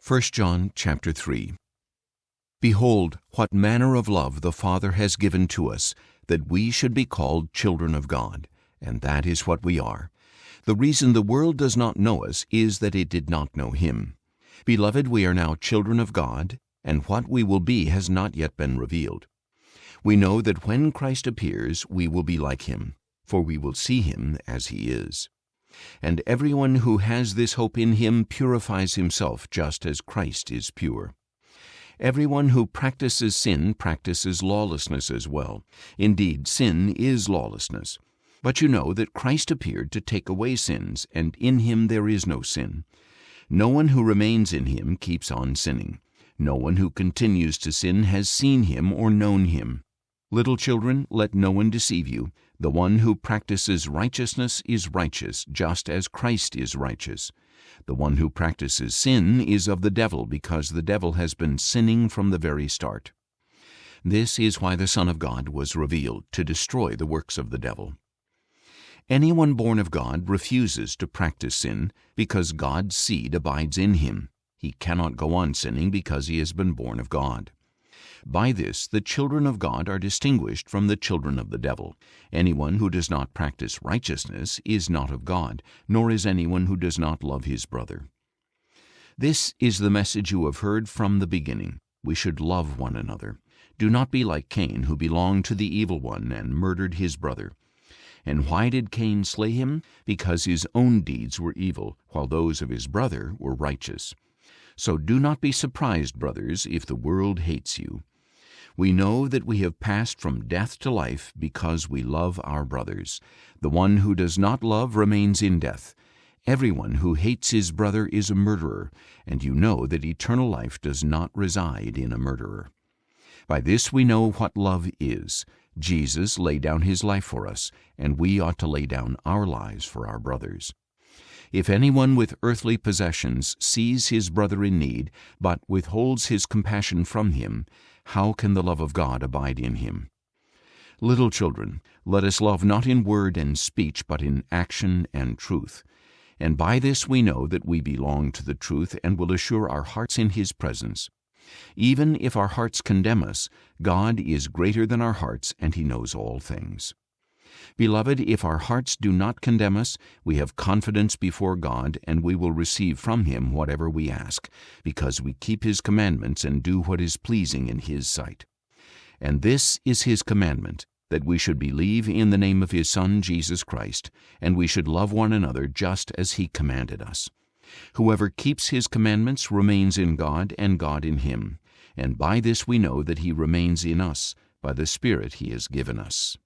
1 John chapter 3. Behold, what manner of love the Father has given to us, that we should be called children of God, and that is what we are. The reason the world does not know us is that it did not know Him. Beloved, we are now children of God, and what we will be has not yet been revealed. We know that when Christ appears, we will be like Him, for we will see Him as He is. And everyone who has this hope in Him purifies himself just as Christ is pure. Everyone who practices sin practices lawlessness as well. Indeed, sin is lawlessness. But you know that Christ appeared to take away sins, and in Him there is no sin. No one who remains in Him keeps on sinning. No one who continues to sin has seen Him or known Him. Little children, let no one deceive you. The one who practices righteousness is righteous, just as Christ is righteous. The one who practices sin is of the devil, because the devil has been sinning from the very start. This is why the Son of God was revealed, to destroy the works of the devil. Anyone born of God refuses to practice sin, because God's seed abides in him. He cannot go on sinning because he has been born of God. By this, the children of God are distinguished from the children of the devil. Anyone who does not practice righteousness is not of God, nor is anyone who does not love his brother. This is the message you have heard from the beginning. We should love one another. Do not be like Cain, who belonged to the evil one and murdered his brother. And why did Cain slay him? Because his own deeds were evil, while those of his brother were righteous. So do not be surprised, brothers, if the world hates you. We know that we have passed from death to life because we love our brothers. The one who does not love remains in death. Everyone who hates his brother is a murderer, and you know that eternal life does not reside in a murderer. By this we know what love is. Jesus laid down His life for us, and we ought to lay down our lives for our brothers. If anyone with earthly possessions sees his brother in need, but withholds his compassion from him, how can the love of God abide in him? Little children, let us love not in word and speech, but in action and truth. And by this we know that we belong to the truth, and will assure our hearts in His presence. Even if our hearts condemn us, God is greater than our hearts, and He knows all things. Beloved, if our hearts do not condemn us, we have confidence before God, and we will receive from Him whatever we ask, because we keep His commandments and do what is pleasing in His sight. And this is His commandment, that we should believe in the name of His Son, Jesus Christ, and we should love one another just as He commanded us. Whoever keeps His commandments remains in God, and God in him. And by this we know that He remains in us, by the Spirit He has given us.